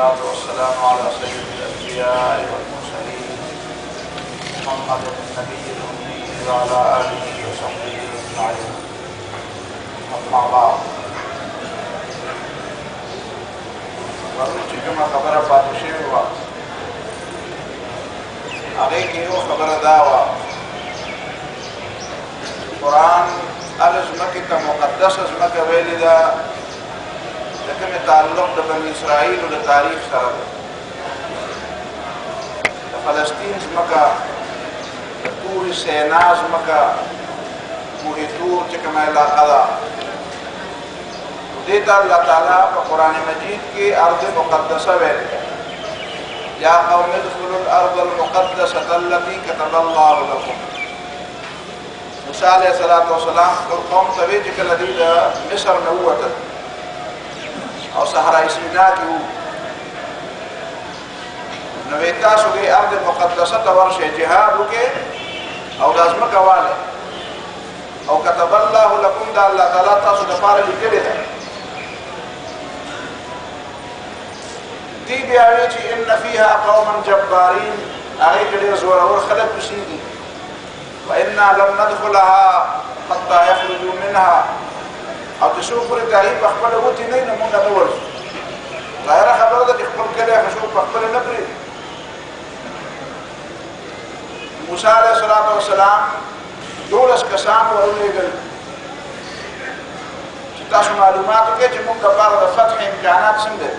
والصلاة والسلام على سيد الأنبياء والمرسلين محمد النبي الأمي وعلى آله وصحبه أجمعين. أما بعد، كما خبر فاتشي عليك يو خبر داوى القرآن الزمكة مقدسة زمكة ويلدا لكن تعلق بني إسرائيل ولتاريخ سرد فلسطين زمكة طور سيناء زمكة محيطور كما علاقة دیتا اللہ تعالیٰ کا قرآن مجید کی ارض مقدسہ ویلے یا قوم ادخلوا الارض المقدسة التي كتب الله لكم. موسیٰ علیہ السلام قوم تویج کے لدید مصر نووتا او صحراء سینا کی نویتا سوگی ارض مقدسة ورش جہادو کے او لازم کوالے او كتب الله لكم دا اللہ تعالیٰ تاسو دفار لکلے دا دي بيعيجي إن فيها قوما جبارين أغيك ليزور ورخلق بسيدي وإنا لم ندخلها حتى يخرجوا منها أو تشوفوا لتعيب أخبر وتنين من نورس ظاهرة خبر ذلك يخبر كده يخشوف أخبر نبري. موسى عليه الصلاة والسلام دولس كسان ورولي قل تاسو معلوماتو کې چې موږ د پاره د فتح امکانات څنګه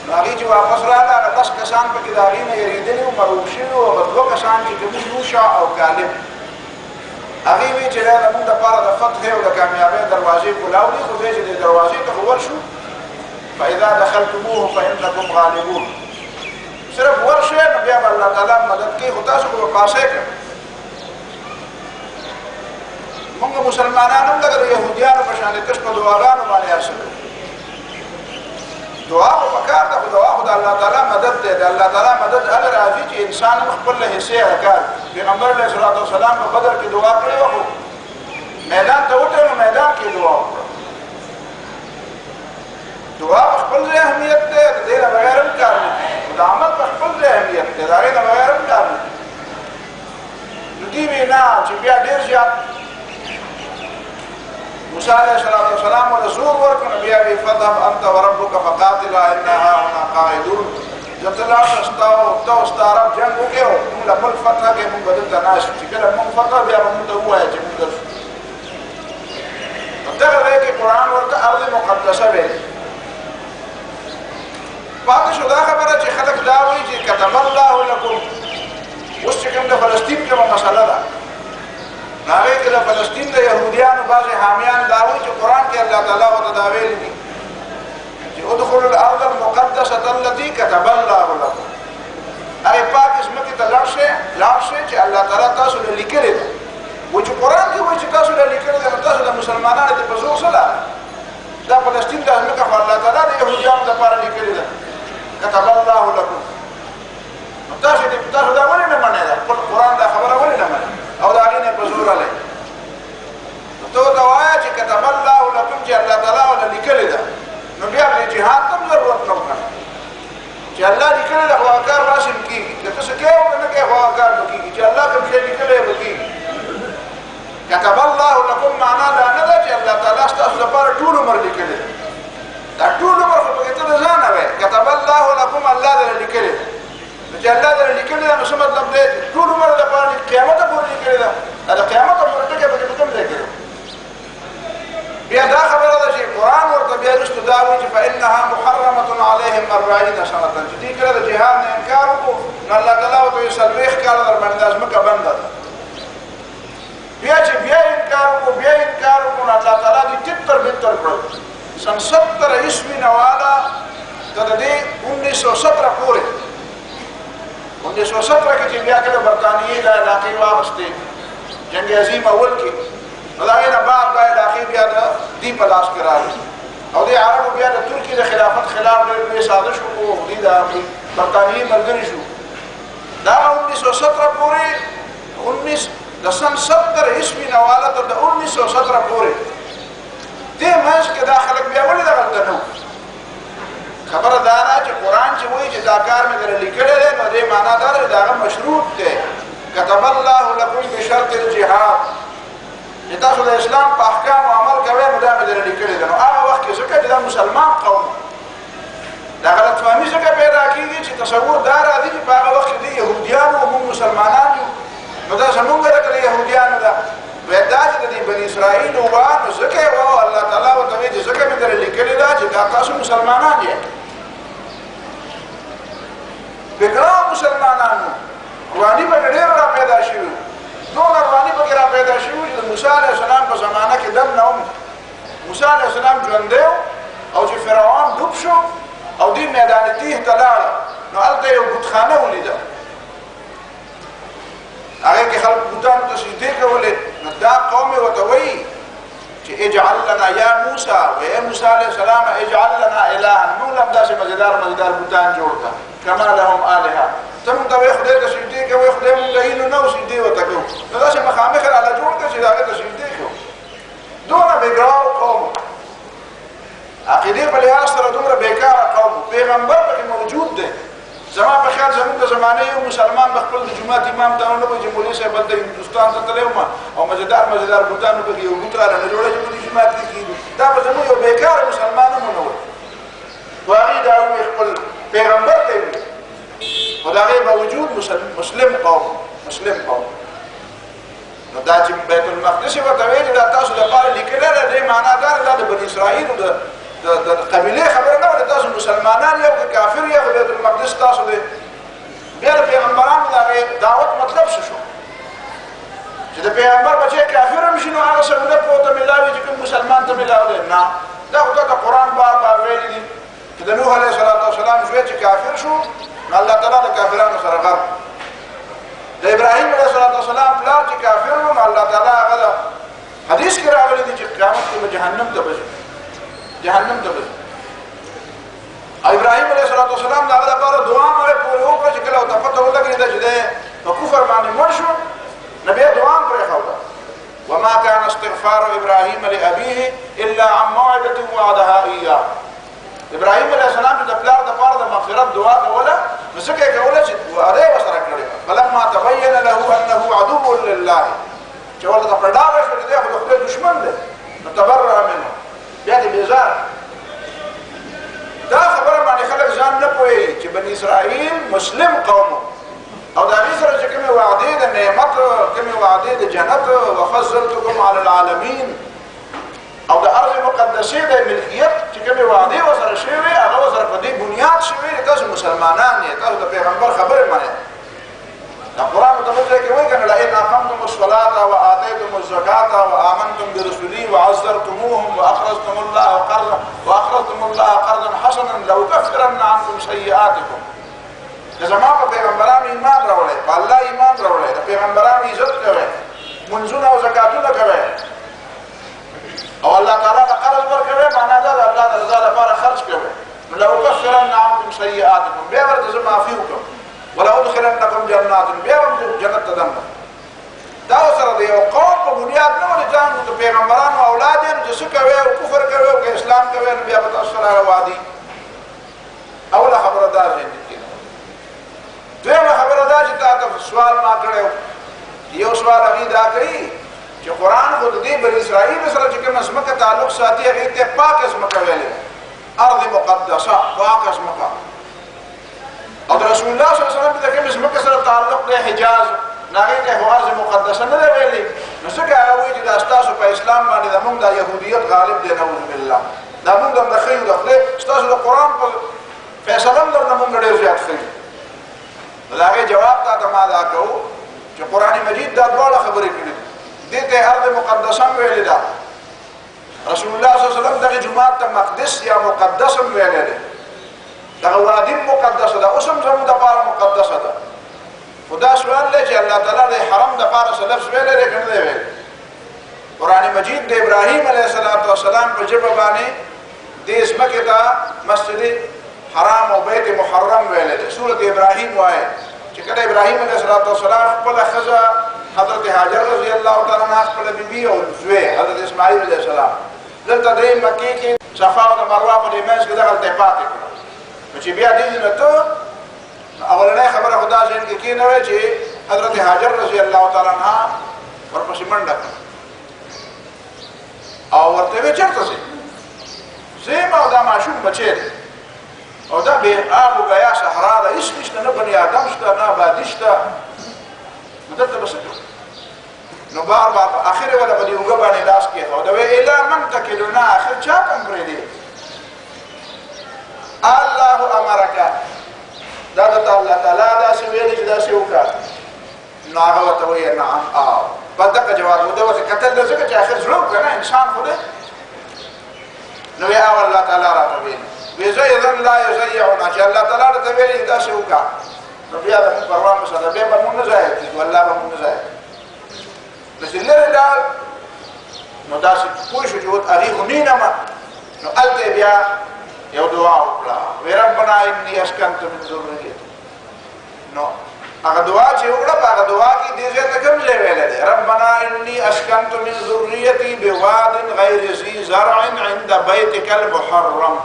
هغه چې واپس راغله 10 کسان پکې د هغې نه یریدلي او مروب شوي او 2 کسان چې کوم یوشع او کالب هغې وی چې دا موږ د پاره د فتح او د کامیابۍ دروازې کولاولي خو دی چې د دروازې ته ورشو فاذا دخلتموه فانکم غالبون صرف ورشه نو بیا به الله تعالی مدد کوي خو تاسو به پاسه کوئ. موږ مسلمانان هم دغه يهوديانو په شان کښ په دعاګانو باندې ارسلو دعا په کار ده خو دعا خو د الله تعالی مدد ده د الله تعالی مدد هغه راځي چې انسان خپل له حصے کار پیغمبر علیه الصلاۃ والسلام په بدر کې دعا کړې و میدان ته وته نو میدان کې دعا وکړه دعا خپل له اهمیت ده د دې نه بغیر هم کار نه د عمل خپل له اهمیت ده دا نه بغیر هم کار نه دې وینا چې بیا ډیر زیات موسى عليه الصلاة والسلام ورسول وركن بيا بفضل أنت وربك فقاتلا إنها هنا قاعدون جب الله استاو تو استعرب جنگ وکيو موږ خپل فتح کې موږ بدل تناش چې کله موږ فتح بیا موږ ته وایي چې موږ دغه وایي کې قرآن ورته ارض مقدسه وایي پاتې شو دا خبره چې خلک دا وایي چې كتب الله لكم اوس چې کوم د فلسطین کې مسله ده ناوی که دا فلسطین دا یهودیان و بعض حامیان داوی چه قرآن که اللہ تعالیٰ و تداویل دی چه ادخل الارض المقدسة التي كتب الله لكم اگه پاک اسمکی تا لارشه چه اللہ تعالیٰ تاسو لکلی دا و چه قرآن کی وی چه تاسو لکلی دا تاسو دا مسلمانان دی بزرگ صلا دا فلسطین دا اسمکی خو اللہ تعالیٰ دا یهودیان دا پارا لکلی دا كتب الله لكم تاسو دا ولی نمانی دا قرآن دا خبر ولی نمانی او دا غینه بزور علی تو دوایا چې كتب الله لكم چې الله تعالی ولا لیکل ده نو بیا د جهاد ته ضرورت نه وکړه چې الله لیکل ده هو کار راشم کیږي که تاسو کې او نه کې هو کار وکړي چې الله کوم شی لیکل دی وکړي كتب الله لكم معنا دا نه ده چې الله تعالی تاسو لپاره ټول عمر لیکل دی دا ټول عمر خو په ته ځان نه وي كتب الله لكم الله دې لیکل دی چې الله دې لیکل دی نو څه مطلب دی ټول عمر د پاره قیامت پورې لیکل دی دا قیامت پورې ټکي به کوم ځای کې بیا دا خبره ده چې قرآن ورته بیا رښتو دا وایي چې فإنها محرمة عليهم 40 سنة چې دې کله د جهاد نه انکار وکړو نو الله تعالی ورته یې 40 کاله در باندې د ځمکه بنده ده بیا چې بیا انکار وکړو نو الله تعالی دې تتر بتر کړو سن 70 عیسوي نه والا تر دې 1917 پورې 1917 کې چې بیا کله برطانیې د علاقې واغستې جنگ عظیم اول کې نو دا غینه بعد د علاقې بیا د دې په لاس کې راغی او د عربو بیا د ترکیې د خلافت خلاف ډېر سازش وکړو او دې د برطانیې ملګري شو دا 1917 پورې 1970 عیسوي نه والا تر د 1917 پورې دې منځ کې دا خلک بیا ولې دغلته نه دا کار مې در لیکلی دی نو دې معنا دا دی د هغه مشروط دی كتب الله لكم بشرط الجهاد چې تاسو د اسلام په احکامو عمل کوئ نو دا مې در لیکلی دی نو هغه وخت کې ځکه چې دا مسلمان قوم دا غلط فهمي څنګه پیدا کېږي چې تصور دا راځي چې په هغه وخت کې د یهودیانو او موږ مسلمانان یو نو دا زمونږ لکه د یهودیانو ده وایي دا چې د بني اسرائیل وه نو ځکه یې وه الله تعالی ورته وایي چې ځکه مې در لیکلې ده چې دا تاسو مسلمانان یې بګرام مسلمانانو رواني پکې ډېر را پیدا شوي دونه رواني پکې را پیدا شوي چې د موسی علیه السلام په زمانه کې دلته هم موسی علیه السلام ژوندی او چې فرعون ډوب شو او دې میدان تیه ته لاړه نو هلته یو بتخانه ولیده هغې کې خلک بوتانو ته سجدې کولې نو دا قوم یې ورته وایي چې اجعل لنا یا موسی وایي موسی علیه السلام اجعل لنا الها موږ هم داسې مزېدار بوتان جوړ کړه کما لهم آلهه ته موږ ته وایي خدای ته سجدې کوئ خدای موږ هیلو نه و سجدې ورته کوو نو داسې مخامخ راله جوړ کړه چې د هغې ته سجدې کوو دونه بېګراو قوم عقیدې په لحاظ سره دومره بیکاره قوم پیغمبر پکې موجود دی زما په خیال زموږ د زمانې یو مسلمان به خپل د جومات امام ته ونه وایي چې مولوي صاحب هلته هندوستان ته تللی وم او مزېدار بوتانو پکې یو بوت راله نه جوړه چې مولوي جومات کې کېږي دا به زموږ یو بیکاره مسلمان هم ونه وایي خو هغې دا وایي خپل پیغمبر ته یې وایي خو د هغې باوجود مسلم قوم نو دا چې بیت المقدس یې ورته وایي چې دا تاسو دپاره لیکلی ده دې معنا دا ده دا د بني اسرائیلو د قبیلې خبره نه وه تاسو مسلمانان یو که کافر یو خو بیت المقدس تاسو دی بیا د پیغمبرانو د هغې دعوت مطلب څه شو چې د پیغمبر بچی کافر هم شي نو هغه سهولت به ورته میلاوي چې کوم مسلمان ته میلاو دی نه دا خو ته قرآن بار ویلي دي چې د نوح علیه السلام زوی چې کافر شو نو الله تعالی د کافرانو سره غر د ابراهیم علیه السلام پلار چې کافر و نو الله تعالی هغه د حدیث کې راغلی دي چې قیامت کې به جهنم ته بځي او ابراهیم علیه السلام د هغه لپاره دعا مړې پورې وکړه چې کله ورته پته ولګېده چې دی په کفر باندې مړ شو نو بیا دعا هم پرېښوده وما كان استغفار ابراهیم لابيه الا عن موعده وعدها اياه ابراهیم علیه السلام چې د پلار دپاره د مغفرت دعا کوله نو ځکه یې کوله چې وعده یې ورسره کړې وه فلما تبین له انه عدو لله چې ورته په ډاګه شوه چې دی خو د خدای دشمن دی نو تبرأ منه بیا دې بیزار دا خبره باندې خلک ځان نه پوهېږي چې بني اسرائیل مسلم قوم او د هغې سره چې کومې وعدې د نعمت کومې وعدې د جنت وفضلتکم علی العالمین او د ارض مقدسې د ملکیت چې کومې وعدې ورسره شوې هغه ورسره په دې بنیاد شوې تاسو مسلمانان یې تاسو د پیغمبر خبرې منئ دا قرآن ته موږ کې وایي که نه لئن اقمتم الصلاة وآتيتم الزکاة وآمنتم برسلي وعزرتموهم وأقرضتم الله قرضا حسنا لأكفرن عنكم سيئاتكم که زما په پیغمبرانو ایمان راوړئ په الله ایمان راوړئ د پیغمبرانو عزت کوئ منځونه او زکاتونه کوئ او الله تعالی ته قرض ورکوئ معنا دا د الله د رضا لپاره خرج کوئ نو لأكفرن عنكم سيئاتكم بیا ورته زه معافي وکړم ولأدخلنكم جنات بیا هم جنت ته دننه دا ورسره د یو قوم په بنیاد نه ولې ځان د پیغمبرانو اولاد یې نو چې څه کوئ او کفر کوئ او که اسلام کوئ نو بیا به تاسو سره وعدي اوله خبره دا ذهن کې دویمه خبره دا چې تا ته سوال ما کړی و یو سوال هغې دا کوي چې قرآن خو د دې بني اسرائیلو سره چې کومه ځمکه تعلق ساتي هغې ته پاکه ځمکه ویلې ارض مقدسه پاکه ځمکه او د رسول الله صلی الله علیه وسلم د کومې ځمکې سره تعلق دی حجاز نو هغې ته خو ارض مقدسه نه دی ویلې نو ځکه هغه وایي چې دا ستاسو په اسلام باندې زموږ دا یهودیت غالب دی نعوذ بالله دا موږ هم د ښیو د خدای ستاسو د قرآن په فیصله هم درنه موږ ډېر زیات ښیو نو د هغې جواب تا ته ما دا کوو چې قرآن مجید دا دواړه خبرې کړي دې ته ارض مقدسه هم ویلې ده رسول الله صلی الله علیه وسلم دغې جومات ته مقدس یا مقدس هم ویلی دی دغه وادي مقدسه ده اوس هم زموږ دپاره مقدسه ده خو دا سوال دی چې الله تعالی د حرم دپاره څه لفظ ویلی دی که نه دی ویلی قرآن مجید د ابراهیم علیه السلام په ژبه باندې دې ځمکې ته مسجد حرام او بیت محرم ویلی دی سورت ابراهیم وایي چې کله ابراهیم علیه السلام خپله ښځه حضرت حاجر رضی الله تعالی عنها خپله بیبي او زوی حضرت اسماعیل علیه السلام دلته درې مکې کې صفا او د مروه په دې منځ کې دغلته یې پاتې کړه نو چې بیا دې نه ته اولنې خبره خدا ذهن کې کېنوي چې حضرت هاجر رضی الله تعالی عنها ورپسې منډه او ورته وی چرته سي زما دا ماشوم بچی او دا به ابو غیا صحرا دا هیڅ نشته نه بني ادم شته نه آبادي شته مدته بس نو بار بار اخر ولا بدی وګ باندې لاس کې او دا وی الا من تکلنا اخر چا کوم پرې دی الله امرک دا الله تعالی دا څه ویل چې دا څه وکړه نو هغه ته وی نعم بدك جواب ودوه قتل ذکر چې اخر زړه کنه انسان خو دې نو یا الله تعالی راته وی زيدا لا يزيعنا چې الله تعالی ته ویل دا څه وکړه نو بیا د پروا مسله به مونږ نه ځای چې والله به مونږ ځای لسلره دا نو دا څه کوی شو چې هغه غنینه ما نو الته بیا یو دعا وکړه وی ربنا اني اسكنت من ذريتي نو هغه دعا چې وکړه هغه دعا کې دې ته کوم ځای ویل دي ربنا اني اسكنت من ذريتي بواد غير ذي زرع عند بيتك المحرم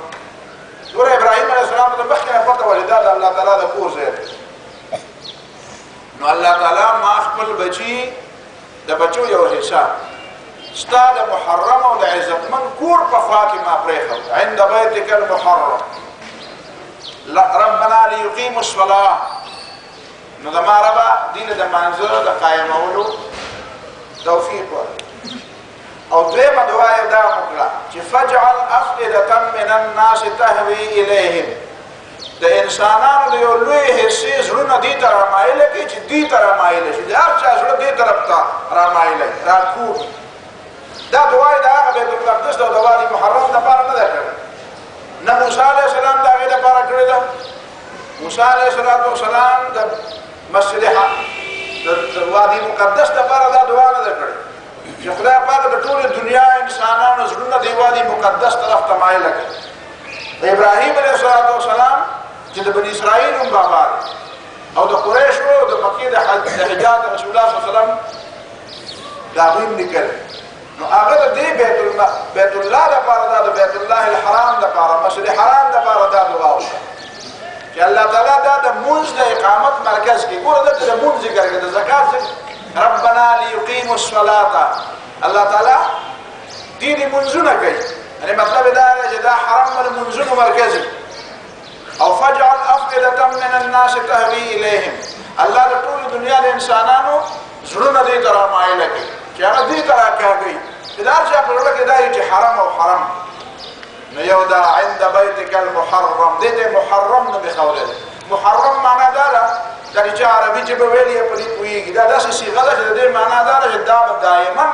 سوره ابراهيم عليه السلام ته مخکې پته ولدا الله تعالی د کور ځای نو الله تعالی ما خپل بچي د بچو یو حصہ استاد محرم او د عزتمن کور په فاطمه پرېخو عند بيتك المحرم ربنا ليقيموا الصلاه نو د ماربا دین د منځره د قائمولو توفیق ورکړي او دویمه دعا یې دا وکړه چې فجعل افئدة من الناس تهوي اليهم د انسانانو د یو لوی حصې زړونه دې ته رامایله کړي چې دې ته رامایله شي د هر چا زړه دې طرف ته رامایله راکوب دا دعا یې د هغه بیت المقدس او د وادي محرم لپاره نه ده کړې نه موسی علیه السلام د هغې لپاره کړې ده موسی علیه السلام د مسجد وادي مقدس لپاره دا دعا نه ده کړې چې خدای پاک د ټولې دنیا انسانانو زړونه د وادي مقدس طرف ته مایله کړي د ابراهیم علیه السلام چې د بني اسرائیل هم بابا او د قریشو او د مکې د حجاج رسول الله صلی الله علیه وسلم دا هم لیکل نو هغه د دې بیت الله لپاره دا د بیت الله الحرام لپاره مسجد حرام لپاره دا دعا وکړه چې الله تعالی دا د مونږ د اقامت مرکز کې ګوره دلته د مونږ ذکر کوي د زکات ذکر ربنا ليقيموا الصلاه الله تعالی دې منځونه کوي یعنی مطلب دا دی چې دا حرم د منځونو مرکزي او فجعل افئدة من الناس تهوي اليهم الله د ټول دنیا د انسانانو زړونه دې تر مایله کوي چې هغه دې تر کوي دا چې په لور کې دا چې حرم او حرم نو یو دا عند بيتك المحرم دې محرم نه بخوله محرم معنا دا د چې عربي چې په ویلې په دې کوي دا داسې صيغه ده چې دې معنا دا چې دا دائما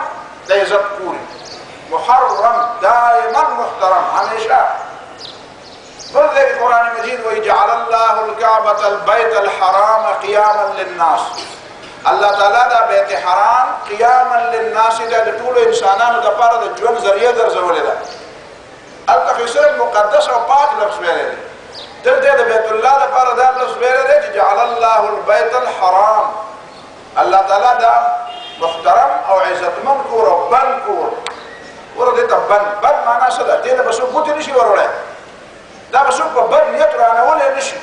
د عزت پوری محرم دائما محترم همیشه بلغ القرآن المجيد ويجعل الله الكعبة البيت الحرام قياما للناس الله تعالی دا بیت حرام قیاما للناس دا ټول انسانانو د پاره د ژوند ذریعہ ګرځولې ده التخصیص مقدس او پاک لفظ ویل دي د بیت الله د پاره دا لفظ ویل دي چې جعل الله البيت الحرام الله تعالی دا محترم او عزتمن کور او بن کور ورته ته بن معنا څه ده دې د بسو بوت نشي ورولای دا بسو په بن نیت رانولې نشي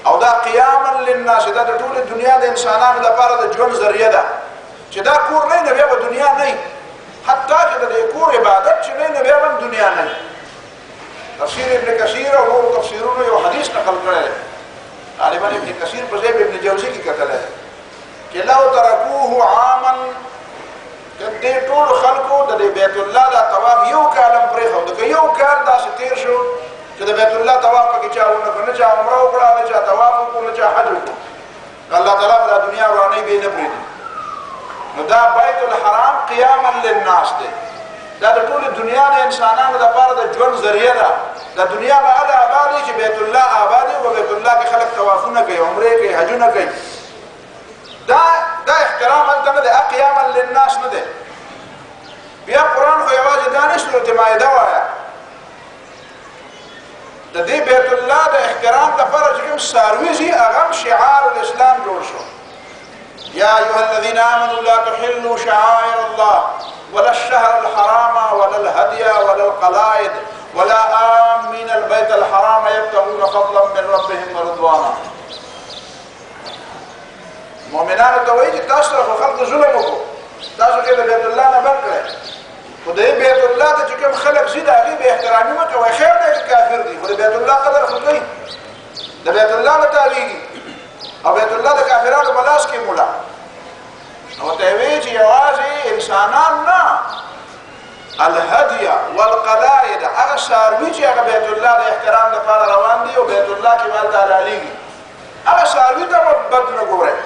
او دا قیاما للناس دا د ټول دنیا د انسانانو لپاره د ژوند ذریعہ ده چې دا کور نه بیا په دنیا نه حتی چې د کور عبادت چې نه بیا په دنیا نه تفسیر ابن کثیر او نور تفسیرونو یو حدیث نقل کړی غالبا ابن کثیر په ځای ابن جوزی کې کتل چې لو ترکوه عاما کدی ټول خلکو د بیت الله د طواف یو کالم پرې خو د یو کال داسې تیر شو چې د بیت الله طواف پکې چاونه کنه چا عمره وکړه نه چا طواف وکړه نه چا حج وکړه الله تعالی د دنیا ورانه به نه پریږدي نو دا بیت الحرام قیاما للناس دی دا د ټول دنیا د انسانانو لپاره د ژوند ذریعہ ده د دنیا به هغه آباد چې بیت الله آباد او بیت الله کې خلک طوافونه کوي عمره کوي حجونه کوي دا احترام انت نه ده قیاما للناس نه ده بیا قرآن خو یوازې دا نه سورۃ مائده وایا د دې بیت الله د احترام لپاره چې کوم سارویزي هغه شعار الاسلام جوړ شو یا ایها الذين امنوا لا تحلوا شعائر الله ولا الشهر الحرام ولا الهدي ولا القلائد ولا آمين البيت الحرام يبتغون فضلا من ربهم ورضوانا. مؤمنانو ته وایي چې تاسو خو خلکو ظلم وکړو، تاسو کې د بیت الله نه بند کړئ، خو د بیت الله ته چې کوم خلک ځي د هغې به احترامي مه کوئ. خیر دی چې کافر دي، خو د بیت الله قدر خو کوي، د بیت الله نه تاویږي او بیت الله د کافرانو په لاس کې مولا. نو ته وایي چې یوازې انسانان نه، الهدیه والقلائد، هغه څاروي چې هغه بیت الله د احترام لپاره روان دي او بیت الله کې ورته حلالېږي، هغه څاروي ته بد نه ګورئ.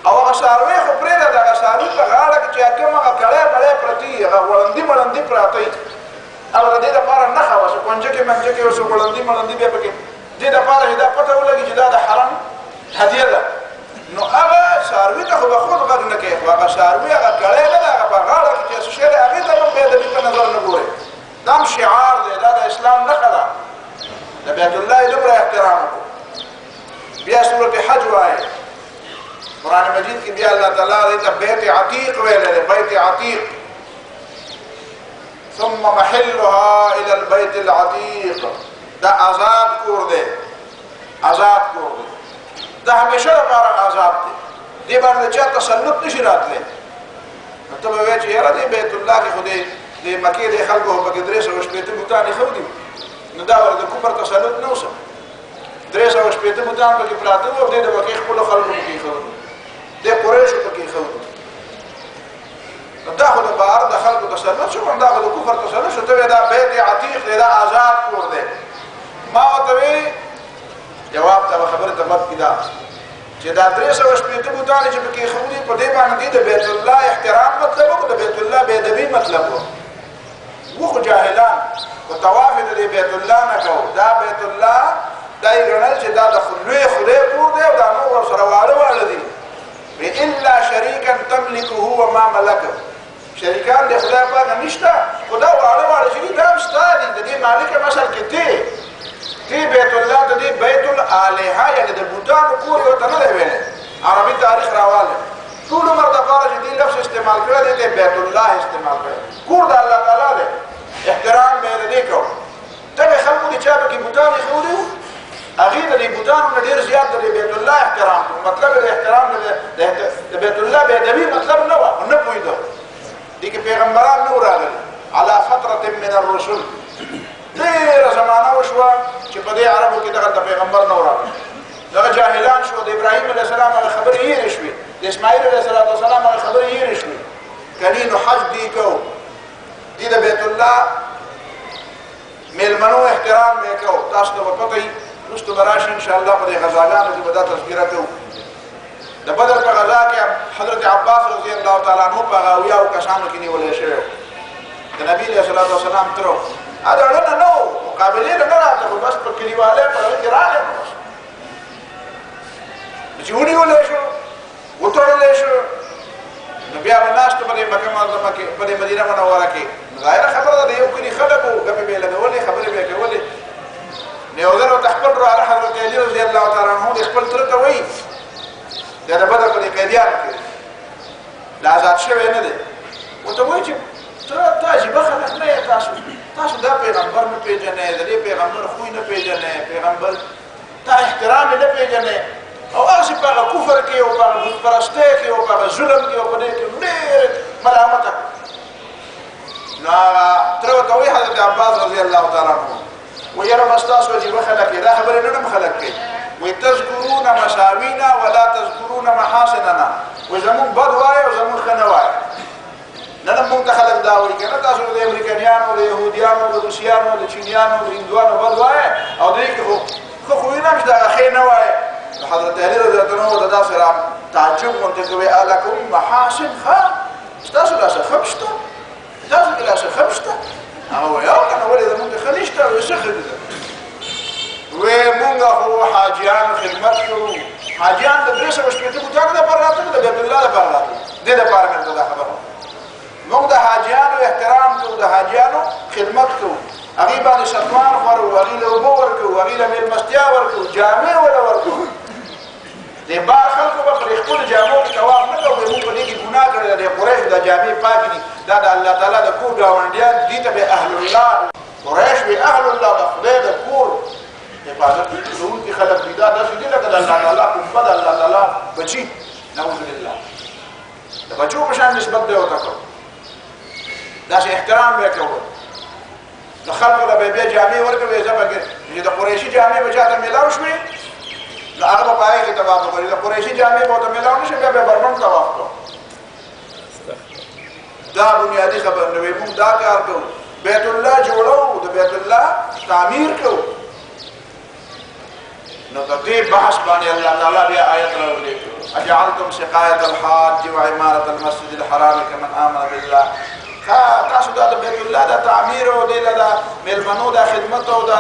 او هغه څاروي خو پرېږده، د هغه څاروي په غاړه کې چې کوم هغه کړی مړی پرتي، هغه وړندي مړندي پراته وي، هغه د دې لپاره نښه وه چې کونجکې منجکې اوس وړندي مړندي بیا پکې دې دپاره چې دا پته ولګي چې دا د حرم هدیه ده. نو هغه څاروي ته خو به خود غږ نه کوي، خو هغه څاروي هغه کړی نه ده، هغه په غاړه کې چې څه شی دی هغې ته هم بې ادبي په نظر نه ګورئ. دا هم شعار دی، دا د اسلام نښه ده. د بیت الله یې دومره احترام وکړو. بیا سورت حج وایي قرآن مجید کې بیا الله تعالی دې ته بیت عتیق ویلی دی، بیت عتیق. ثم محلها الى البيت العتیق، دا آزاد کور دی، آزاد کور دی، دا همیشه لپاره آزاد دی، دې باندې چا تسلط نشي راتلی. نو ته به وایې چې یاره دې بیت الله کې خو د مکې د خلکو پکې 380 بوتان ایښودي، نو دا ورته د کفر تسلط نه اوسه. 380 بوتان پکې پراته وو او دې د مکې خپلو خلکو پکې ایښودي، د قریشو پکې ایښودي. نو دا خو د بهر د خلکو تسلط شو، دا خو د کفر تسلط شو. ته وایې دا بیت عتیق دی، دا آزاد کور دی. ما ورته وایي جواب ته خبره ته مت کېده چې دا 380 بوتان چې پکې ایښودي په دې باندې د بیت الله احترام مطلب و، د بیت الله بې ادبي مطلب و. خو جاهلان خو طواف یې د بیت الله نه کوو. دا بیت الله دا یې ګڼل چې دا د لوی خدای کور دی او دا نور ورسره واړه واړه دي. الا شریکا تملکه وما ملکه، شریکان د خدای پاک نشته، خو دا واړه واړه چې دي دا هم ستا دي، د دې مالک مثل کې تی بیت الله ته دی بیت الالهه، یعنې د بوتانو کور یې ورته نه دی ویلی. عربي تاریخ راوالی ټول عمر دپاره چې دې لفظ استعمال کړی دی، دی بیت الله استعمال کړی، کور د الله تعالی دی، احترام به یې د دې کوو. دغې خلکو د چا پکې بوتان ایښودي وو، هغې د دې بوتانو نه ډېر زیات د بیت الله احترام کوو. مطلب یې د احترام د بیت الله بې ادبي مطلب نه وه، خو نه پوهېده. دې کې پیغمبران نه وو راغلي علی فترة من الرسل. ډېره زمانه وشوه چې په دې عربو کې دغلته پیغمبر نه و راغلی، دغه جاهلان شو. د ابراهیم علیه السلام هغه خبرې هېرې شوې، د اسماعیل علیه السلام هغه خبرې هېرې شوې. کني نو حج دې کوو، دې د بیت الله میلمنو احترام به یې کوو. تاسو ته به پته وي، وروسته به راشي انشاءالله په دې غزاګانو کې به دا تذکره کوو. د بدر په غزا کې حضرت عباس رضی الله تعالی عنه په هغه 70 کسانو کې نیولی شوی و. د نبي علیه السلام تر دا اړه نه و، مقابلې ته نه راته، خو بس په کلیوالۍ په هغه کې راغی. نو بس چې ونیولی شو، وتړلی شو، نو بیا به ناستو په دې مکه معظمه کې، په دې مدینه منوره کې. ظاهره خبره ده، د یو کلي خلک وو، ګپې به یې لګولې، خبرې به یې کولې. نو یو ځل ورته خپل وراره حضرت علي رضي الله تعالی عنه د خپل تره ته وایي، دا د بدر په دې قیدیانو کې لا آزاد شوی نه دی، ورته وایي چې ته عجیبه خلک نه یې، تاسو دا پیغمبر نه پېژنئ، د دې پیغمبر خوی نه پېژنئ، پیغمبر تا احترام یې نه پېژنئ، او هغسې په هغه کفر کې او په هغه بتپرستۍ کې او په هغه ظلم کې او په دې کې ډېر ملامته. نو هغه تره ورته وایي حضرت عباس رضی الله تعالی عنه، وایي یاره بس تاسو عجیبه خلک یې، دا خبرې نه خلک کوي. وایي تذکرون مساوینا ولا تذکرون محاسننا، وایي زمونږ بد وایه او زمونږ ښه نه وایه. نن موږ ته خلک دا وایي که نه، تاسو د امریکایانو، د یهودیانو، د روسیانو، د چینیانو، د هندوانو بد وایه او د دې کې خو ښه خویونه هم شته، هغه ښې نه وایه. نو حضرت علي رضی الله عنه د داسې را تعجب غوندې کوي، الکم محاسن ښه، ستاسو داسې ښه هم شته، تاسو کې داسې ښه هم شته؟ هغه وایي او که نه، ولې زمونږ کې ښه نشته؟ وایي څه ښه دي؟ وایي مونږ خو حاجیانو خدمت کوو، حاجیان د 380 بوتانو دپاره راتلل، د بیت الله دپاره راتلل، دې دپاره مې ورته دا خبره. موږ د حاجیانو احترام کوو، د حاجیانو خدمت کوو، هغې باندې ستوان خورو، هغې له اوبه ورکوو، هغې له مېلمستیا ورکوو، جامې وله ورکوو. د بار خلکو به پرې خپلو جامو کې طواف نه کوو، موږ په دې کې ګناه کړې ده. د قریشو دا جامې پاکې دي، دا د الله تعالی د کور ګاونډیان، دي ته به اهل الله قریش کې اهل الله د خدای د کور حفاظت کوونکي خلک دي دا داسې دي لکه د الله تعالی کوم د الله تعالی بچي نعوذ بالله د بچو په شان نسبت دی ورته کوو داسې احترام به کوو د خلکو له بیا جامې ورکوي زه به چې د قریشي جامې به چاته میلاو شوې نو هغه به په هغې کې طواف وکړي د قریشي جامې به ورته میلاو نه شي بیا به بربنډ طواف کوو دا بنیادي خبر نه وي موږ دا کار کوو بیت الله جوړو د بیت الله تعمیر کوو نو د دې بحث باندې الله تعالی بیا آیت راوړي اجعلتم سقایة الحاج وعمارة المسجد الحرام كمن آمن بالله تاسو دا د بیت الله د تعمیر او د میلمنو د خدمت او د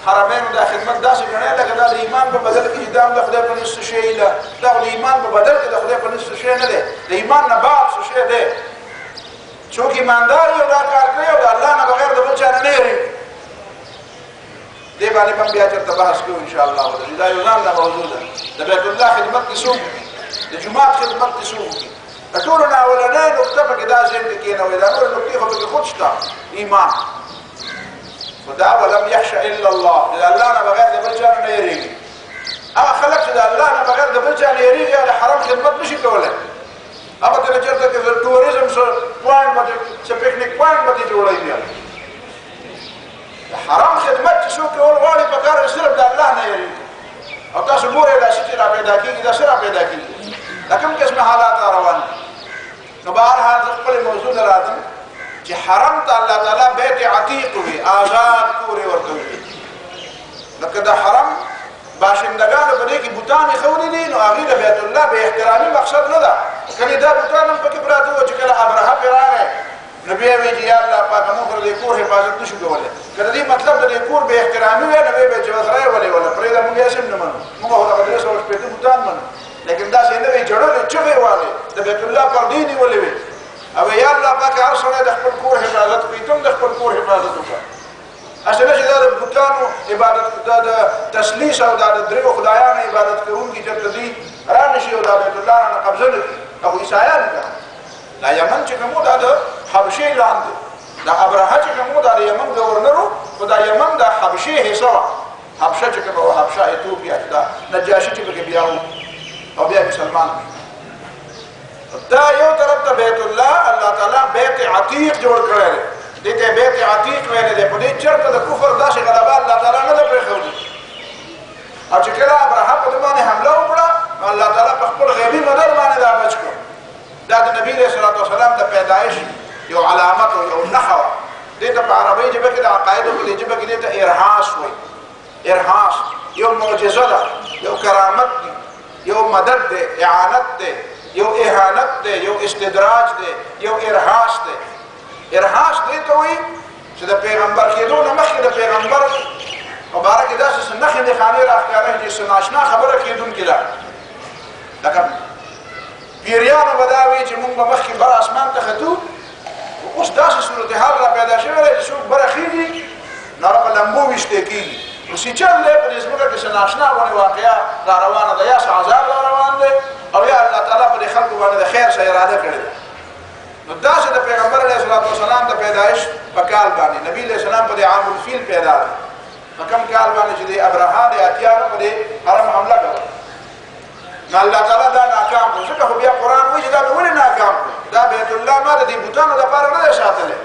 حرمینو د خدمت داسې ګڼئ لکه دا د ایمان په بدل کې چې دا د خدای په نصف شی ده دا د ایمان په بدل کې د خدای په نصف شی نه دی د ایمان نه بعد څه شی دی څوک ایماندار یو دا کار کوي او د الله نه بغیر د بل چا نه یېرېږي دې باندې به بیا چېرته بحث کوو انشاءالله دا یو ځان د موضوع ده د بیت الله خدمت کې څوک د جومات خدمت کې څوک د ټولو نه اولنۍ نقطه پکې دا ذهن کې کېنوي دا نورې نقطې خو پکې خود شته ایمان خو دا ولم یخش الا الله د الله نه بغیر د بل چا نه یېرېږي هغه خلک چې د الله نه بغیر د بل چا نه یېرېږي د حرم خدمت نشي کولی هغه ته چېرته کې د ټوریزم څه پوینټ به څه پکنیک پوینټ به دې جوړوي بیا د حرم خدمت چې څوک کول غواړي پکار دی صرف د الله نه یېرېږي او تاسو ګورئ دا شي چې را پیدا کېږي دا څه را پیدا کېږي دا کوم قسمه حالات را روان دي نو بهرحال زه خپلې موضوع ته راځم چې حرم ته الله تعالی بیت عتیق وي آزاد کور یې ورته وي لکه د حرم باشندګانو په دې کې بوتان ایښولي دي نو هغوی د بیت الله بې احترامي مقصد نه ده کنې دا بوتان هم پکې پراته وو چې کله ابرهه پرې راغی نو بیا وایي چې یا الله پاکه موږ خو د دې کور حفاظت نشو کولی که د دې مطلب د دې کور بې احترامي وی نو وایي به چې بس رایې ولا پرېږده موږ یې هم نه منو موږ خو دغه 360 بوتان منو لیکن داسې نه وي جړلې چغې والې د بیت الله پردې نیولې وي او یا الله پاکه هر سړی د خپل کور حفاظت کوي ته هم د خپل کور حفاظت وکړه هسې نه چې دا د بوتانو عبادت دا د تسلیس او دا د دریو خدایانو عبادت کوونکي چېرته دوی را نه شي او دا بیت الله نه قبضه نه کړي هغو عیسایان که دا یمن چې کوم دا د حبشې لاندې دا ابرهه چې کوم دا د یمن ګورنر و خو دا یمن د حبشې حصه وه حبشه چې کومه وه حبشه ایتوپیا دا نجاشي چې پکې بیا و او بیا مسلمان دا یو طرف ته بیت الله الله تعالی بیت عتیق جوړ کړی دی دې ته بیت عتیق ویلی دی په دې چېرته د کفر داسې غلبه الله تعالی نه ده پرېښودي او چې کله ابرهه په ده باندې حمله وکړه نو الله تعالی په خپل غیبي مدد باندې دا بچ کړو دا د نبي علیه صلات وسلام د پیدایش یو علامت او یو نښه وه دې ته په عربۍ ژبه کې د عقایدو په دې ژبه کې دې ته ارهاس وایي ارهاس یو معجزه ده یو کرامت دی یو مدد دی اعانت دی یو اهانت دی یو استدراج دی یو ارهاس دی ارهاس دی ته وایي چې د پیغمبر کېدو نه مخکې د پیغمبر په باره کې داسې څه نښې نښانې راښکاره چې څه ناشنا خبره کېدونکې ده لکه پیریانو به دا وایي چې مونږ به مخکې بر اسمان ته ختو اوس داسې صورتحال را پیدا شوی دی چې څوک بره خېږي نو هغه په لمبو ویشتی کېږي نو سیچل دی په دې ځمکه کې څه ناشنا غوندې واقعه را روانه ده یا څه عذاب را روان دی او یا الله تعالی په دې خلکو باندې د خیر څه اراده کړې ده نو داسې د پیغمبر علیه صلات وسلام د پیدایش په کال باندې نبي علیه السلام په دې عام الفیل پیدا دی په کوم کال باندې چې د ابرهه د اتیانو په دې حرم حمله کوله نو الله تعالی دا ناکام کړو ځکه خو بیا قرآن وایي چې دا مې ولې ناکام کړو دا بیت الله ما د دې بوتانو دپاره نه دی ساتلی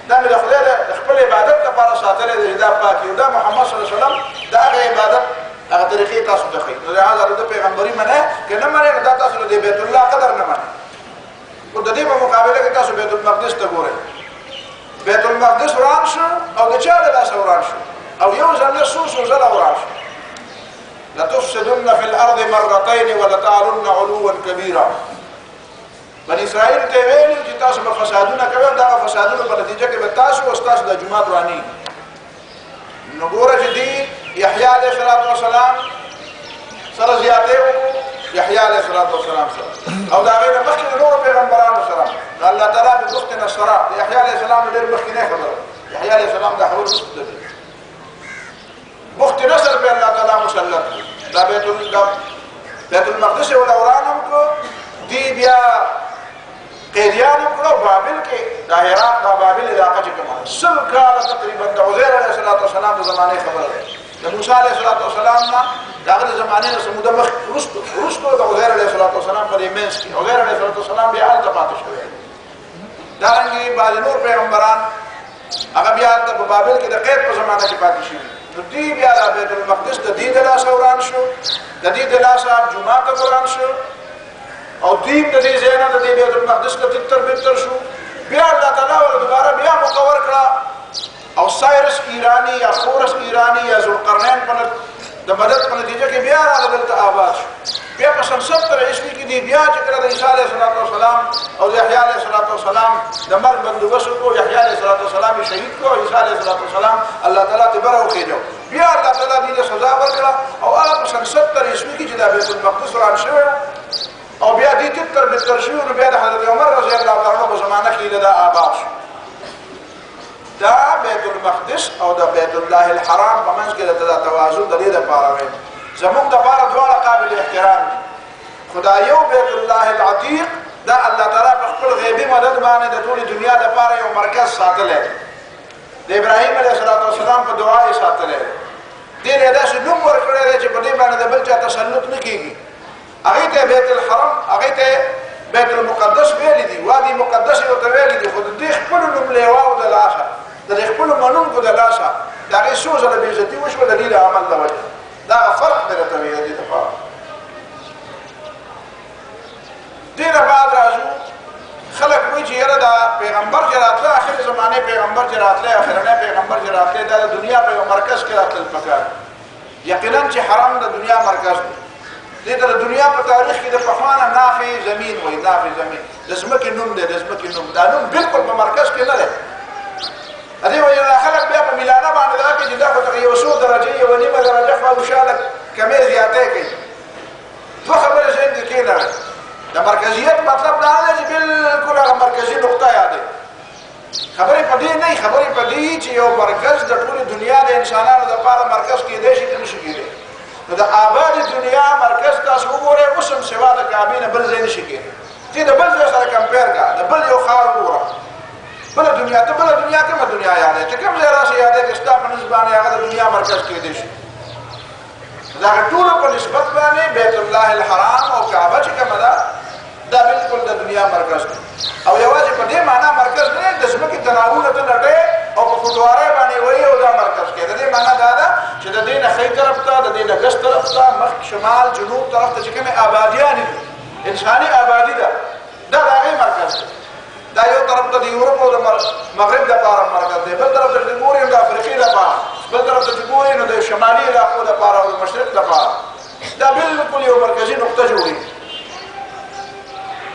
دا مې د خدای د خپل عبادت لپاره ساتلی دی چې دا پاک وي دا محمد صلی الله علیه وسلم د هغې عبادت هغه طریقې تاسو ته ښیي نو لهذا د پیغمبري منئ که نه منئ نو دا تاسو د بیت الله قدر نه منئ خو د دې په مقابله کې تاسو بیت المقدس ته ګورئ بیت المقدس وران شو او د چا له لاسه وران شو او یو ځل نه څو ځله وران شو لتفسدن في الارض مرتين ولتعلن علوا كبيرا بني اسرائیل ته ویلي چې تاسو به فسادونه کوئ دا فسادونه په نتیجه کې به تاسو او ستاسو د جومات وراني نو ګوره چې دی یحیی علیه السلام سره زیاتې وکړو یحیی علیه السلام سره او د هغې نه مخکې د نورو پیغمبرانو سره نو الله تعالی ببخت نصره د یحیی علیه السلام ډېر مخکینۍ خبره یحیی علیه السلام دا خبر وروسته دی بخت نصر په الله تعالی مسلط دا بیت المقدس یې ورته وران هم کړو دی بیا قیدیان کړو بابل کې د عراق د بابل علاقه چې کومه سل کاله تقریبا د عزیر علیه السلام د زمانه خبره ده د موسی علیه السلام نه دغه زمانه نه سموده مخ رستو د عزیر علیه السلام په منځ کې عزیر علیه السلام بیا حالت پاتې شوی دا رنګي بعض نور پیغمبران هغه بیا د بابل کې د قید په زمانه کې پاتې شوی نو دی بیا د بیت المقدس د دې د لاس وران شو د دې د لاس جمعه ته وران شو او دین د دې ځای نه د بیت المقدس ته تر شو بیا الله تعالی ول دوباره بیا مقور کړه او سایرس ایرانی یا خورس ایرانی یا ذوالقرنین په د مدد په نتیجه کې بیا راغلته آباد شو بیا په 70 عیسوي کې دی بیا چې کړه د عیسی علیه السلام او د یحیی علیه السلام د مرګ بندوبست کو یحیی علیه السلام شهید کو عیسی علیه السلام الله تعالی تبره وخیجو بیا الله تعالی دې سزا ورکړه او هغه په 70 عیسوي کې چې د بیت المقدس وران شو او بیا دې تر شو نو بیا د حضرت عمر رضی الله تعالی عنہ په زمانه کې دا آباد شو دا بیت المقدس او دا بیت الله الحرام په منځ کې د توازن د دې لپاره وي زموږ د لپاره دواړه قابل احترام دي خدای یو بیت الله العتیق دا الله تعالی په خپل غیبی مدد باندې د ټول دنیا لپاره یو مرکز ساتلی د ابراهیم علیه السلام په دعا یې ساتلی دې له داسې نوم ورکړی دی چې په دې باندې د بل چا تسلط نه کېږي هغې ته بیت الحرم هغې ته بیت المقدس ویلی دي وادي مقدس یې ورته ویلی دي خو د دې خپلو نوم لیواو د لاسه د دې خپلو منونکو د لاسه د هغې څو ځله بېعزتي وشوه د دې د عمل د وجه دا فرق دی راته ویل د دې دپاره دې نه بعد راځو خلک وایي چې یاره دا پیغمبر چې راتله آخر زمانې پیغمبر چې راتلی آخرنی پیغمبر چې راتلی دا د دنیا په یو مرکز کې راتلل پکار یقینا چې حرم د دنیا مرکز دی دې ته د دنیا په تاریخ کې د پخوا نه نافع زمین وایي نافع زمین د ځمکې نوم دی د ځمکې نوم دا نوم بالکل په مرکز کې نه دی دې وایي خلک بیا په میلانه باندې دا کوي چې دا خو یو څو درجې یوه نیمه درجه خواوشاله کمې زیاتې کوي دوه خبرې ذهن کې کېنوي د مرکزیت مطلب دا نه چې بالکل هغه مرکزي نقطه یادې خبرې په دې نه خبرې په دې چې یو مرکز د ټولې دنیا د انسانانو لپاره مرکز کېدی شي که نه شي کېدی نو د آبادې دنیا مرکز تاسو وګورئ اوس هم سوا د کعبې نه بل ځای نه شي کېدی ته د بل ځای سره کمپیر کړه د بل یو ښار وګوره بله دنیا ته بله دنیا کومه دنیا یادې چې کوم ځای راشي یادې چې ستا په نسبت باندې هغه د دنیا مرکز کېدی شي د هغه ټولو په نسبت باندې بیت الله الحرام او کعبه چې کومه ده دا بالکل د دنیا مرکز دی او یوازې په دې معنا مرکز نه د ځمکې تناولونه ته لټې او په فوټوارۍ باندې وایي او دا مرکز کې د دې معنا دا ده چې د دې نه ښی طرف ته د دې نه ګس طرف ته مخ شمال جنوب طرف ته چې کومې آبادیانې دي انساني آبادي ده دا د هغې مرکز دی دا یو طرف ته د یورپ او د مغرب دپاره مرکز دی بل طرف ته چې ګورې نو د افریقې دپاره بل طرف ته چې ګورې نو د شمالي علاقو دپاره او د مشرق دپاره دا بالکل یو مرکزي نقطه جوړېږي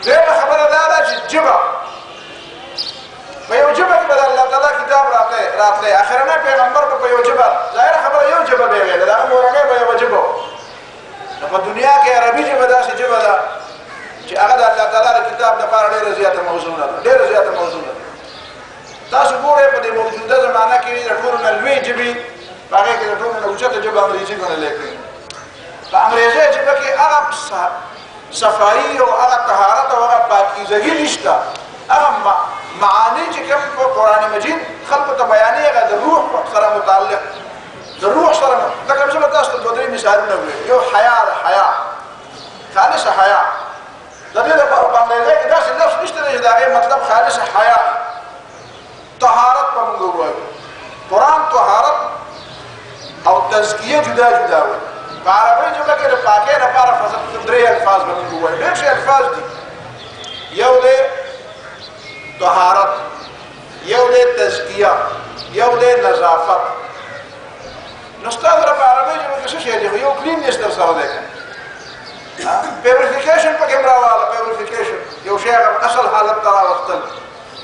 دیمه خبره دا ده چې ژبه په یو ژبه کې به د الله تعالی کتاب راتلی اخرنی پیغمبر به په یو ژبه ظاهره خبره یو ژبه به یې ویله د هغه مورنۍ به یوه ژبه نو په دنیا کې عربي ژبه داسې ژبه ده چې هغه د الله تعالی د کتاب دپاره ډېره زیاته موضوعونه ده ډېره زیاته موضوعونه ده تاسو ګورئ په دې موجوده زمانه کې د ټولو نه لوی ژبې په هغې کې د ټولو نه اوچته ژبه انګریزي ګڼلی کړي په انګریزۍ ژبه کې هغه صفایي او هغه طهارت او هغه پاکیزګي نشته هغه معانی چې کوم په قرآن مجید خلکو ته بیانې هغه د روح سره متعلق د روح سره لکه مثلا تاسو ته دوه درې مثالونه وویل یو حیا ده حیا خالصه حیا د دې لپاره په انګریزۍ کې داسې لفظ نشته دی چې د هغې مطلب خالصه حیا طهارت به موږ ووایو قرآن طهارت او تزکیه جدا جدا وایي په عربۍ ژبه کې د پاکۍ لپاره درې الفاظ به موږ ووایو ډېر ښه الفاظ دي یو دی طهارت یو دی تزکیه یو دی نظافت نو ستا سره په عربۍ ژبه کې څه شی دی خو یو کلیننس در سره دی که پیوریفیکیشن پکې هم راواله پیوریفیکیشن یو شی هغه اصل حالت ته راوستل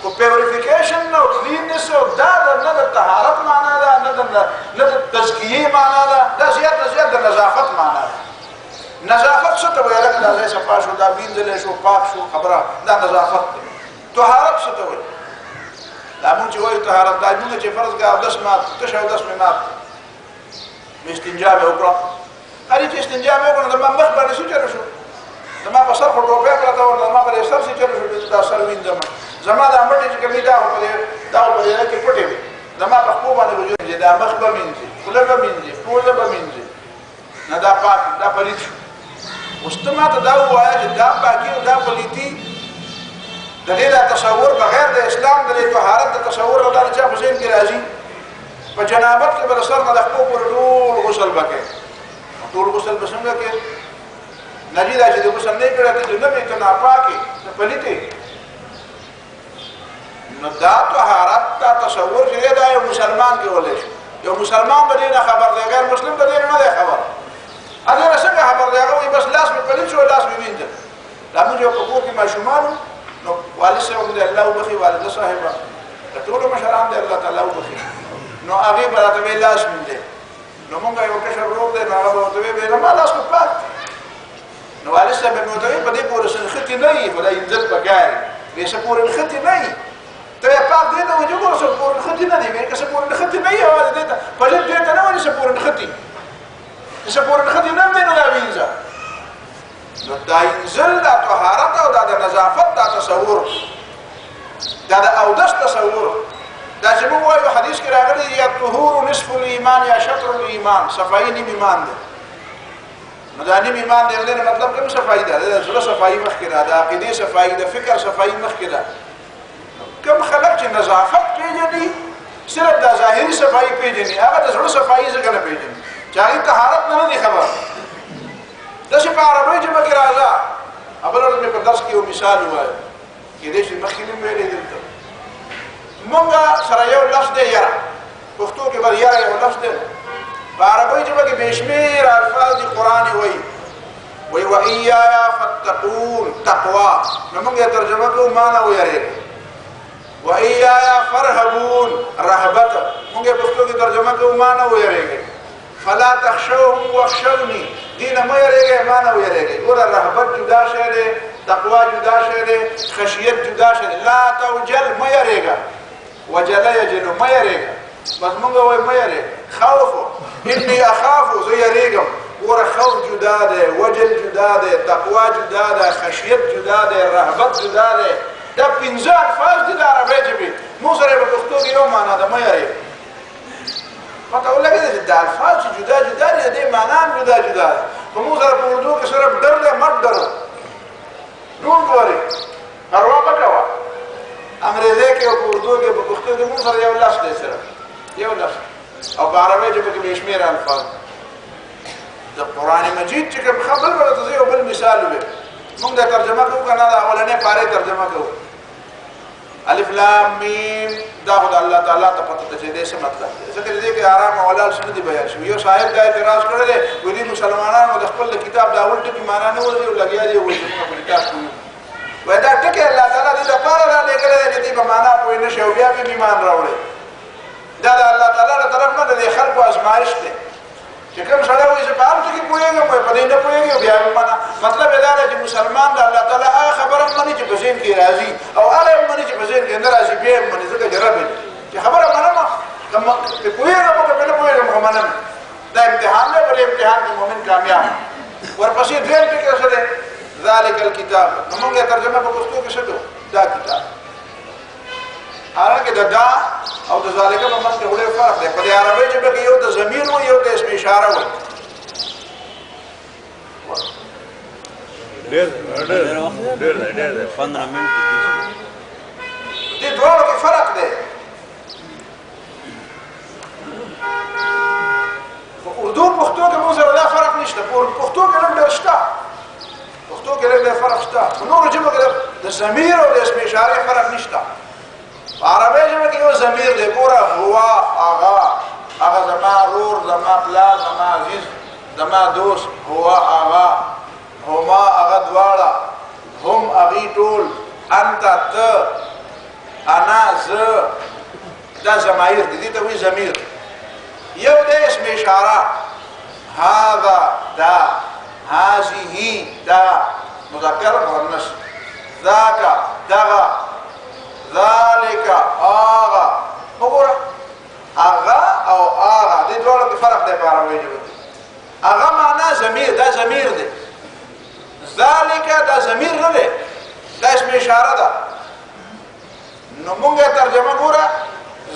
خو پیوریفیکیشن او کلیننس دا نه د طهارت معنا ده نه د تزکیې معنا ده دا زیات نه زیات د نظافت معنا ده نظافت څه ته وایي لکه دا ځای صفا شو دا وینځلی شو پاک شو خبره دا نظافت دی طهارت څه ته وایي دا مونږ چې وایو طهارت دا مونږ چې فرض کړه اودس مات تش اودس مې مات استنجا مې وکړه هرې چې استنجا مې وکړه نو د ما مخ باندې څه چېرې شو زما په سر خو ټوپۍ پرته وه زما په دې سر چې چلو شو دا سر وینځم زما دا مټې چې کومې دا خو په دې کې پټې وي زما په خپو باندې وجود دی دا مخ به مینځي خوله به مینځي پوزه به مینځي نه دا پاک دا پلیت شو اوس ته ماته دا ووایه چې دا پاکي او دا پلیتي د دې دا تصور بغیر د اسلام د دې طهارت د تصور او دا نه چا په ذهن کې راځي په جنابت کې به د سر نه د خپو پورې ټول غسل به کوې ټول غسل به څنګه کوې نجي دا چې د غسل نه کړی ته جنب یې ته ناپاکې ته پلیتې نو دا طهارت دا تصور چې دا یو مسلمان کولی شي یو مسلمان به دې نه خبر دی غیر مسلم به دې نه دی خبر هغه نه څنګه خبر دی هغه وایي بس لاس مې پلیت شو لاس مې وینځم دا موږ یو په کور کې ماشومان نو والد صاحب دې الله وبخي والده صاحبه د ټولو مشران دې الله تعالی وبخي نو هغې به راته وایي لاس مینځې نو موږ یو کشر ورور دی نو هغه به ورته وایي زما لاس مې پاک نو والد صاحب به مې ورته وایي په دې پورې څه نښتې نه وي خو دا انځل پکار وایي څه پورې نښتې نه وي ته یې پاک دې ته وایي چې ګوره څه پورې نښتې نه دي وایي که څه پورې نښتې نه وي یوازې دې ته پلیت دې ته نه وایي څه پورې نښتې چې څه پورې نښتې نه دی نو دا وینځه نو دا انځل دا طهارت او دا د نظافت دا تصور دا د اودس تصور دا چې موږ وایو حدیث کې راغلی یا طهور نصف الایمان یا شطر الایمان صفایي نیم ایمان دی نو دا نیم ایمان دی غلی مطلب کوم صفایي ده د زړه صفایي مخکې ده د عقیدې صفایي د فکر صفایي مخکې ده کوم خلک چې نظافت پېژني صرف دا ظاهري صفایي پېژني هغه د زړه صفایي ځکه نه پېژني چې هغې طهارت نه دی خبر داسې په عربۍ ژبه کې راځه بله ورځ مې په درس کې یو مثال ووایه کېدای شي مخکې مې ویلی دلته مونږ سره یو لفظ دی یره پښتو کې به یره یو لفظ دی په عربۍ ژبه کې بې شمېره الفاظ دي قرآن وایي وایي وایایا فتقون تقوا نو مونږ یې ترجمه کوو ما نه ویرېږئ وایایا فرهبون رهبت مونږ یې پښتو کې ترجمه کوو ما نه ویرېږئ فلا تخشوهم واخشوني دینه مه یریږئ ما نه ویرېږئ ګوره رهبت جدا شی دی تقوا جدا شی دی خشیت جدا شی دی لا توجل مه یریږه وجله یجلو مه یریږه بس مونږ وایو مه یریږه خوفو اني اخافو زه یریږم ګوره خوف جدا دی وجل جدا دی تقوا جدا دی خشیت جدا دی رهبت جدا دی دا پنځه الفاظ دي د عربۍ ژبې موږ سره یې په پښتو کې یو معنا ده مه یریږه پته ولګېده چې دا الفاظ چې جدا جدا دي د دې معنا هم جدا جدا ده خو موږ سره په اردو کې صرف ډر دی مټ ډر ډونټ وري پروا مه کوه انګریزۍ کې او په اردو کې په پښتو کې موږ سره یو لفظ دی صرف یو لفظ او په عربۍ ژبه کې بې شمېره الفاظ د قرآن مجید چې کوم بل به درته زه یو بل مثال وویم موږ دا ترجمه کوو که نه د اولنۍ پارې ترجمه کوو الف لام میم دا خو د الله تعالی ته پته ده چې دې څه مطلب دی ځکه چې دې کې آرام او حلال څه نه دي بیان شوي یو صاحب دا اعتراض کړی دی وایي دې مسلمانانو د خپل کتاب دا اول ټکي معنا نه ورځي او لګیا دي وایي چې موږ په کتاب کوو وایي دا ټکي الله تعالی دې دپاره رالېږلی دی چې دې په معنا پوه نه شي او بیا به ایمان راوړي دا د الله تعالی له طرف نه د دې خلکو ازمایش دی چې کوم سړی وایي چې په هر څه کې پوهېږم وایي په دې نه پوهېږي او بیا به منه مطلب یې دا دی چې مسلمان د الله تعالی هغه خبره هم مني چې په ذهن کې راځي او هغه هم مني چې په ذهن کې نه راځي بیا یې مني ځکه چې رب چې خبره منم که پوهېږم او که پرې نه پوهېږم خو منم دا امتحان دی بل امتحان کې مؤمن کامیاب ورپسې دویم ټکی څه دی ذلک الکتاب نو موږ یې ترجمه په پښتو کې څه کوو دا کتاب حالانکه د دا او د ذالکه په منځ کې ډېر فرق دی په دې عربۍ ژبه کې یو د ضمیر وایي یو د اسم اشاره وایي ډېر 15 منټ دې دواړو کې فرق دی په اردو پښتو کې موږ سره دا فرق نشته په پښتو کې لږ ډېر شته پښتو کې لږ ډېر فرق شته په نورو ژبو کې د ضمیر او د اسم اشارې فرق نشته په عربۍ ژبه کې یو ضمیر دی ګوره هوا هغه زما رور زما پلار زما عزیز زما دوست هوا هغه هما هغه دواړه هم هغې ټول انت ته انا زه دا ضمایر دي دې ته وایي ضمیر یو دی اسم اشاره هذا دا هذه دا مذکر مؤنث ذاک دغه ذالک آغا وګوره هغه او آغا دې دواړو کې فرق دی په عربۍ ژبه کې هغه معنا ضمیر دا ضمیر دی ذالک دا ضمیر نه دی دا اسم اشاره ده نو مونږ ترجمه ګوره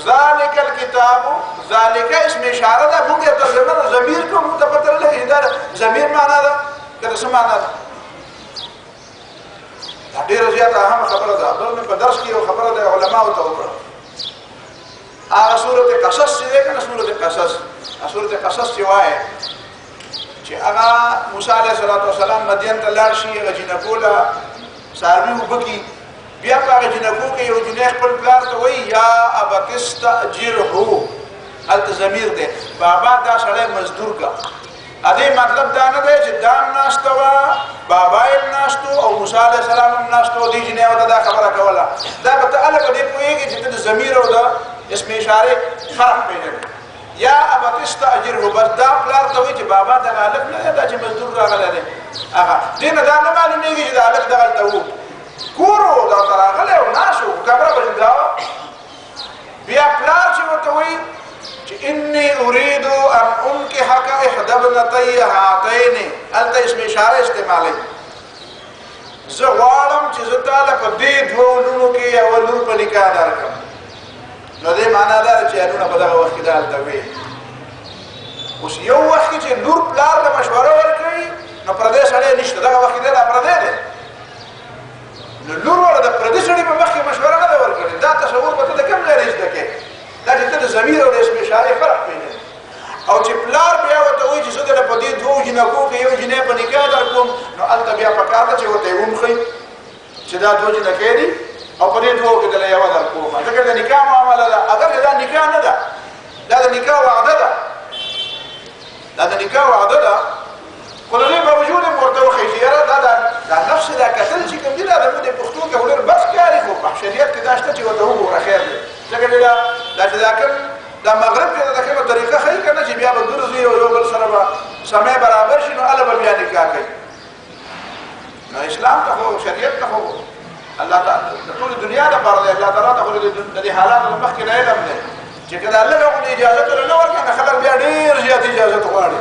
ذالک الکتاب ذالک اسم اشاره ده مونږ ترجمه ضمیر کوم ته پته لګی دا ضمیر معنا ده دا څه معنا ده دا ډیره زیاته اهم خبره ده بل په درس کې یو خبره ده علماء ته وکړه هغه سورته قصص چې ده کنه سورته قصص چې وایي چې هغه موسی علیه السلام مدین ته لاړ شي هغه جنکوله ساروي وبکی بیا په هغه جنکو کې یو جنې خپل پلار ته وایي یا ابت استاجره هلته ضمیر دی بابا دا سړی مزدور کا ادې مطلب دا نه دی چې دام ناشته وه بابا یې ناشتو او موسی علیه السلام هم ناشتو دې جنې ورته دا خبره کوله دا به ته هله په دې پوهېږې چې ته د ضمیر او د اسم اشارې فرق پېژنې یا ابت استاجره بس دا پلار ته وایي چې بابا دغه هلک نه دی دا چې مزدور راغلی دی هغه دې نه دا نه معلومېږي چې د هلک دغلته و کورو دا ته راغلی او ناست و خبره به دا بیا پلار چې ورته وایي چې انی اريد ان انکحک احدى ابنتي هاتین هلته اسم اشاره استعمالوي زه غواړم چې زه تاله په دې دوو لونو کې یوه لور په نکاح درکړم نو دې معنا دا ده چې لونه په دغه وخت کې دا هلته وي اوس یو وخت کې چې لور پلار له مشوره ورکوي نو پردی سړی نشته دغه وخت کې دی دا پردی دی نو لور والا د پردي سړي په مخ کې مشوره نه ده ورکړې دا تصور به ته د کوم ځای نه زده کوې دا چې ته د ضمیر او د اسم اشارې فرق پېژنې او چې پلار بیا ورته وایي چې زه دله په دې دوو جنکو کې یو جنۍ په نکاح درکړم نو هلته بیا پکار ده چې ورته یې ومښئ چې دا دوه جنکۍ دي او په دې دوو کې دله یوه درکوم ځکه د نکاح معامله ده اگر چې دا نکاح نه ده دا د نکاح وعده ده دا د نکاح وعده ده خو د دې باوجود یې ورته وښیي چې یاره دا نفس دا کتل چې کوم دي دا زموږ د پښتو کې خو ډېر بس کار خو په شریعت کې دا شته چې ورته وګوره خیر دی ځکه دا چې دا کوم دا مغرب کې دا کومه طریقه ښیي که نه چې بیا به ګرځي او یو بل سره به سمې برابر شي نو هله به بیا نکاح کوي نو اسلام ته خو شریعت ته خو الله تعالی د ټولې دنیا دپاره دی الله تعالی ته خو د دې حالاتو نه مخکې نه علم دی چې که دا لږه غوندې اجازت له نه ورکړي نو خلک بیا ډېر زیات اجازت غواړي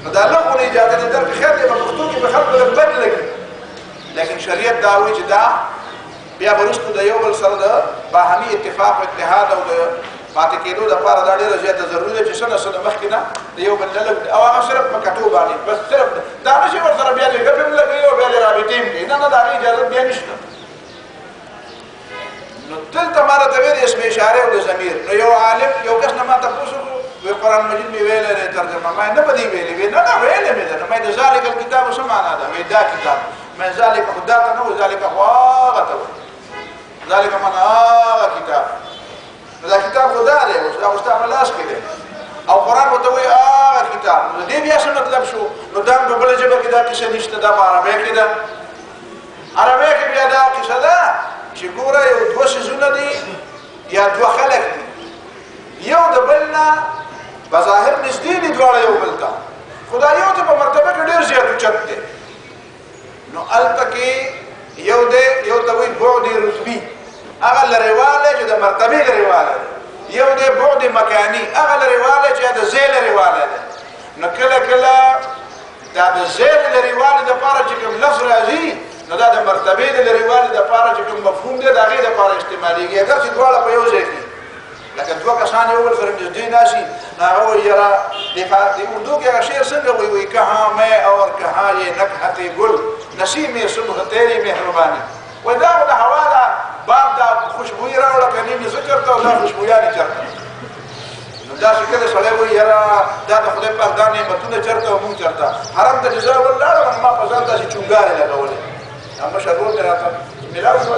نو دا لږ غوندې اجازت یې درکړي خیر دی په پښتو کې به خلکو لږ بد لګي لیکن شریعت دا وایي چې دا بیا وروسته د یو بل سره د باهمي اتفاق او اتحاد او د پاتې کېدو دپاره دا ډېره زیاته ضروري ده چې څه نه څه د مخکې نه د یو بل نه لږ او هغه صرف په کټو باندې بس صرف دا نه چې ورسره بیا دې ګپې هم لګوي او بیا دې رابطې هم کوي نه د هغې اجازت بیا نشته نو دلته ما راته ویل د اسم اشارې او د ضمیر نو یو عالم یو کس نه ما تپوس وکړو وی قرآن مجید مې ویلی دی ترجمه ما نه په دې ویلې وی نه ویلې مې ده نو ما د ذالک الکتاب څه معنا ده وی دا کتاب من ذالک خو دا ته نه و ذالک خو هغه ته وایي ذالک معنا هغه کتاب نو دا کتاب خو دا دی اوس دا خو ستا په لاس کې دی او قرآن ورته وایي هغه کتاب نو د دې بیا څه مطلب شو نو دا په بله ژبه کې دا کیسه نشته دا په عربۍ کې ده عربۍ کې بیا دا کیسه ده چې ګوره یو دوه څیزونه دي یا دوه خلک دي یو د بل نه بظاهر نږدې دي دواړه یو بل ته خو دا یو ته په مرتبه کې ډېر زیات اوچت دی نو هلته کې یو دی یو ته وایي بعد رتبي هغه لرېوالی چې د مرتبې لرېوالی دی یو دی بعد مکاني هغه لرېوالی چې د ځای لرېوالی دی نو کله کله دا د ځای د لرېوالي دپاره چې کوم لفظ راځي نو دا د مرتبې د لرېوالي دپاره چې کوم مفهوم دی د هغې دپاره استعمالېږي اګر چې دواړه په یو ځای کې لکه دوه کسان یو بل سره نږدې ناشي نو هغه وایي یاره د اردو کې هغه شعر څنګه وایي کہاں میں اور کہاں یہ نکهت گل نسیم صبح تیری مهرباني وایي دا خو د هوا دا باب دا خوشبویي راوړه که نیم یې زه چېرته او دا خوشبویانې چېرته نو داسې کله سړی وایي یاره دا د خدای پاک دا نعمتونه چېرته او مونږ چېرته حرم ته چې زه اول لاړم ما په ځان داسې چونګارې لګولې مشر ورور مې راته ملاو شو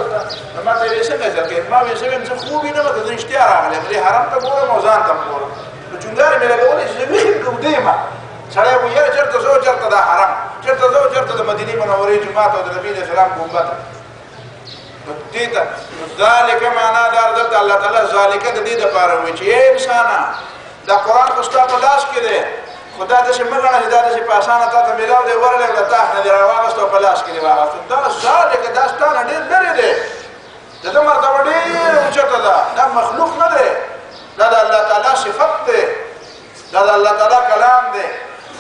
نو ما ته یې څنګه چل کوې ما ویې زه وایم زه خوب یې نه یم که زه رښتیا راغلی یم دې حرم ته ګورم او ځان ته م ګورم نو چونګارې مې لګولې چې زه ویښ یم که یم سړی وایي یاره چېرته زه چېرته دا حرم چېرته زه چېرته د مدینې منورې جومات او د نبي علیه السلام ګنبد نو دې ته نو ذالکه معنا دا دلته الله تعالی ذالکه د دې دپاره وایي چې ای انسانه دا قرآن خو ستا په لاس کې دی خو دا داسې مه ګڼه چې دا داسې په اسانه تا ته میلاو دی ورغلی او د تاخ نه دې راواغېست او په لاس کې دې واغېستو دا ذالکه دا ستا نه ډېر لرې دی د ده مرتبه ډېره اوچته ده دا مخلوق نه دی دا د الله تعالی صفت دی دا د الله تعالی کلام دی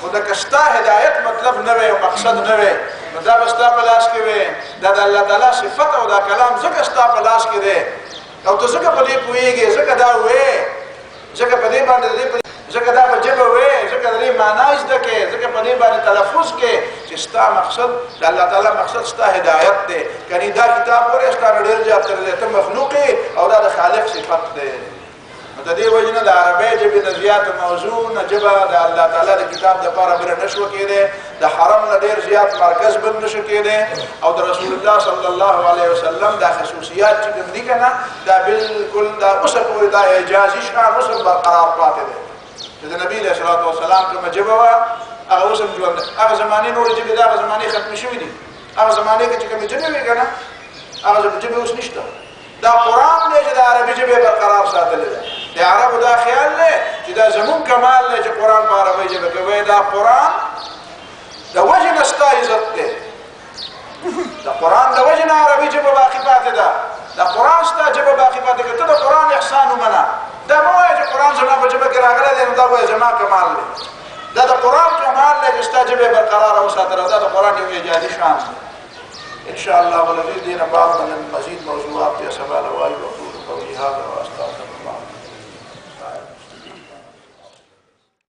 خو د که ستا هدایت مطلب نه وی او مقصد نه وی نو دا به ستا په لاس کې وي دا د الله تعالی صفت او دا کلام ځکه ستا په لاس کې دی او ته ځکه په دې پوهېږې ځکه دا وې ځکه په دې باندې ځکه دا په ژبه وې ځکه د دې معنا زده کړې ځکه په دې باندې تلفظ کې چې ستا مقصد د الله تعالی مقصد ستا هدایت دی کني دا کتاب ورې ستا نه ډېر زیات تر دی ته مخلوق او دا د خالق صفت دی نو د دې وجه نه د عربۍ ژبې نه زیات موضوع نه ژبه د الله تعالی د کتاب دپاره بله نه شوه کېدی د حرم نه ډېر زیات مرکز بل نه شو کېدی او د رسول الله صلی الله علیه وسلم دا خصوصیات چې کوم دي که نه دا بالکل دا اوسه پورې دا اعجازي شان اوس هم برقرار پاتې دی چې د نبي علیه الصلاة وسلام کومه ژبه وه هغه اوس هم ژوند هغه زمانې نورې ژبې د هغه زمانې ختمې شوي دي هغه زمانې کې چې کومې ژبې وي که نه هغه ژبې اوس نشته دا قرآن دی چې د عربي ژبې برقرار ساتلی دی د عربو دا خیال دی چې دا زمون کمال دی چې قرآن په عربۍ ژبه کې وایي دا قرآن د وجې نه ستا عزت دی د قرآن د وجې نه عربي ژبه باقي پاتې ده د قرآن ستا ژبه باقي پاتې که ته د قرآن احسان ومنه دا مه وایه چې قرآن زما په ژبه کې راغلی دی نو دا وایه زما کمال دی دا د قرآن کمال دی چې ستا ژبه برقراره وساتله دا د قرآن یو اعجازي شان دی ان شاء الله ولذي دين بعض من مزيد موضوعات يا سبا لواي وقول قولي هذا واستغفر الله